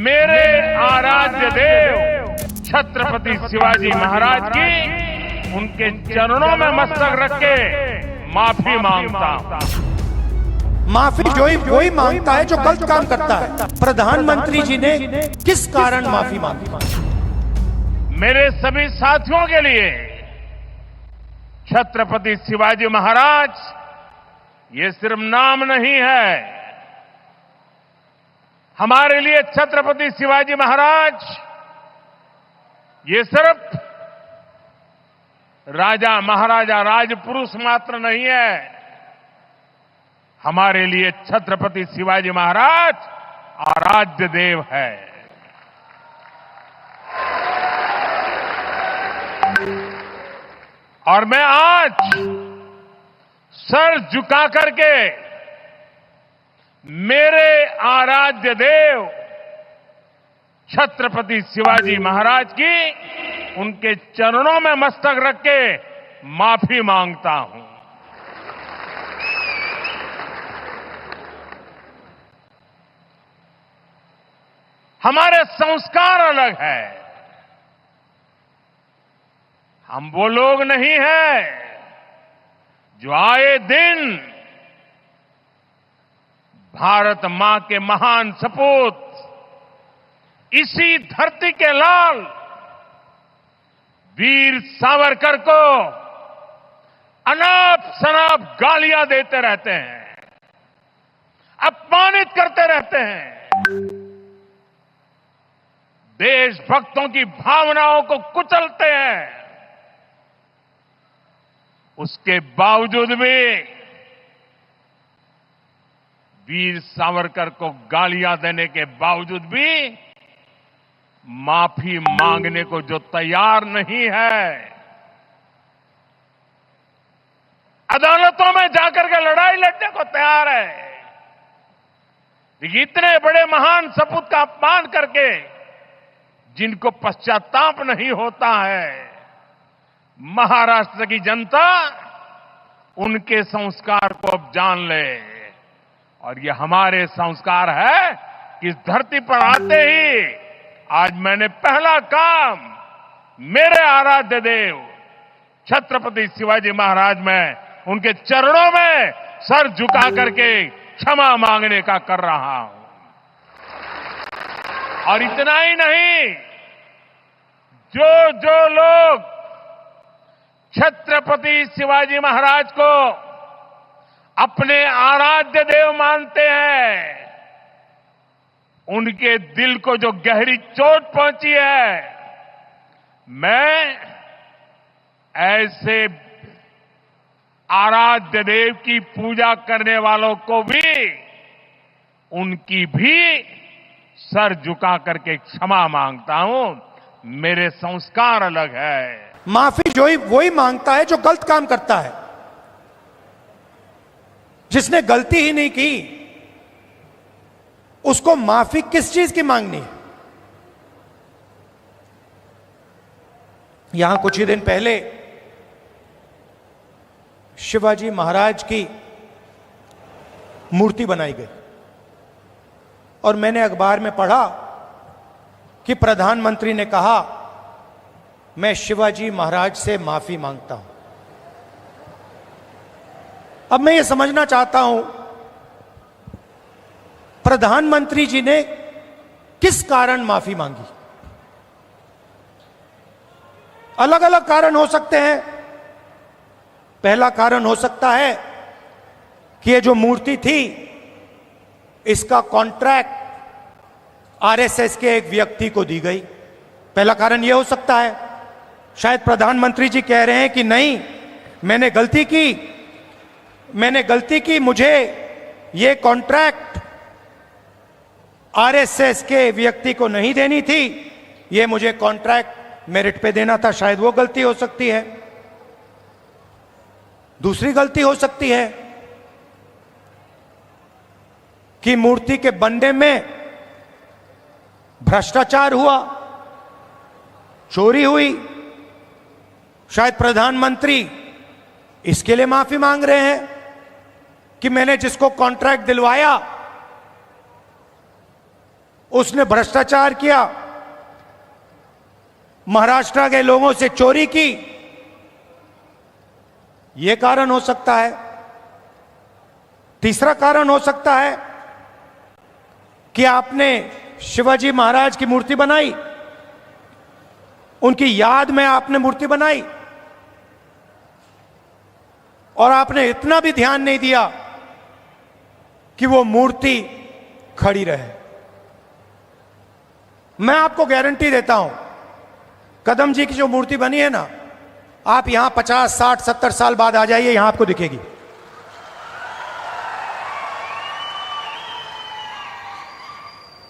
मेरे आराध्य देव छत्रपति शिवाजी महाराज की उनके चरणों में मस्तक रख के माफी मांगता हूं। माफी वही मांगता है जो गलत काम करता है। प्रधानमंत्री जी ने किस कारण माफी मांगी? मेरे सभी साथियों के लिए छत्रपति शिवाजी महाराज ये सिर्फ नाम नहीं है। हमारे लिए छत्रपति शिवाजी महाराज ये सिर्फ राजा महाराजा राजपुरुष मात्र नहीं है। हमारे लिए छत्रपति शिवाजी महाराज आराध्य देव है। और मैं आज सर झुका करके मेरे आराध्य देव छत्रपति शिवाजी महाराज की उनके चरणों में मस्तक रख के माफी मांगता हूं। हमारे संस्कार अलग है। हम वो लोग नहीं हैं जो आए दिन भारत मां के महान सपूत इसी धरती के लाल वीर सावरकर को अनाप शनाप गालियां देते रहते हैं, अपमानित करते रहते हैं, देशभक्तों की भावनाओं को कुचलते हैं। उसके बावजूद भी वीर सावरकर को गालियां देने के बावजूद भी माफी मांगने को जो तैयार नहीं है, अदालतों में जाकर के लड़ाई लड़ने को तैयार है, इतने बड़े महान सपूत का अपमान करके जिनको पश्चाताप नहीं होता है, महाराष्ट्र की जनता उनके संस्कार को अब जान ले। और ये हमारे संस्कार है कि इस धरती पर आते ही आज मैंने पहला काम मेरे आराध्य देव छत्रपति शिवाजी महाराज में उनके चरणों में सर झुका करके क्षमा मांगने का कर रहा हूं। और इतना ही नहीं, जो लोग छत्रपति शिवाजी महाराज को अपने आराध्य देव मानते हैं, उनके दिल को जो गहरी चोट पहुंची है, मैं ऐसे आराध्य देव की पूजा करने वालों को भी उनकी भी सर झुका करके क्षमा मांगता हूं। मेरे संस्कार अलग है। माफी वही मांगता है जो गलत काम करता है। जिसने गलती ही नहीं की उसको माफी किस चीज की मांगनी है? यहां कुछ ही दिन पहले शिवाजी महाराज की मूर्ति बनाई गई और मैंने अखबार में पढ़ा कि प्रधानमंत्री ने कहा मैं शिवाजी महाराज से माफी मांगता हूं। अब मैं ये समझना चाहता हूं प्रधानमंत्री जी ने किस कारण माफी मांगी? अलग अलग कारण हो सकते हैं। पहला कारण हो सकता है कि ये जो मूर्ति थी इसका कॉन्ट्रैक्ट आरएसएस के एक व्यक्ति को दी गई। पहला कारण यह हो सकता है। शायद प्रधानमंत्री जी कह रहे हैं कि नहीं, मैंने गलती की, मुझे ये कॉन्ट्रैक्ट आरएसएस के व्यक्ति को नहीं देनी थी, ये मुझे कॉन्ट्रैक्ट मेरिट पे देना था। शायद वो गलती हो सकती है। दूसरी गलती हो सकती है कि मूर्ति के बनने में भ्रष्टाचार हुआ, चोरी हुई। शायद प्रधानमंत्री इसके लिए माफी मांग रहे हैं कि मैंने जिसको कॉन्ट्रैक्ट दिलवाया उसने भ्रष्टाचार किया, महाराष्ट्र के लोगों से चोरी की, यह कारण हो सकता है। तीसरा कारण हो सकता है कि आपने शिवाजी महाराज की मूर्ति बनाई, उनकी याद में आपने मूर्ति बनाई और आपने इतना भी ध्यान नहीं दिया कि वो मूर्ति खड़ी रहे। मैं आपको गारंटी देता हूं, कदम जी की जो मूर्ति बनी है ना, आप यहां 50, 60, 70 साल बाद आ जाइए, यहां आपको दिखेगी।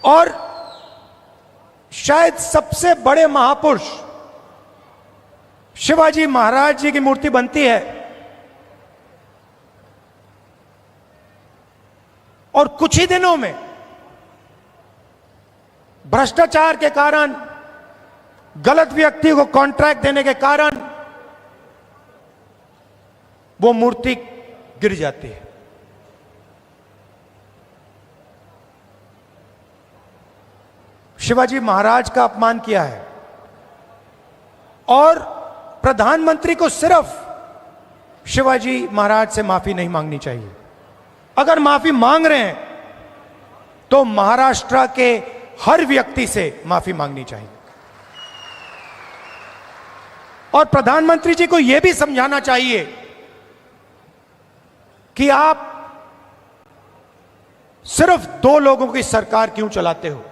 और शायद सबसे बड़े महापुरुष शिवाजी महाराज जी की मूर्ति बनती है और कुछ ही दिनों में भ्रष्टाचार के कारण, गलत व्यक्ति को कॉन्ट्रैक्ट देने के कारण वो मूर्ति गिर जाती है। शिवाजी महाराज का अपमान किया है और प्रधानमंत्री को सिर्फ शिवाजी महाराज से माफी नहीं मांगनी चाहिए। अगर माफी मांग रहे हैं तो महाराष्ट्र के हर व्यक्ति से माफी मांगनी चाहिए और प्रधानमंत्री जी को यह भी समझाना चाहिए कि आप सिर्फ 2 लोगों की सरकार क्यों चलाते हो।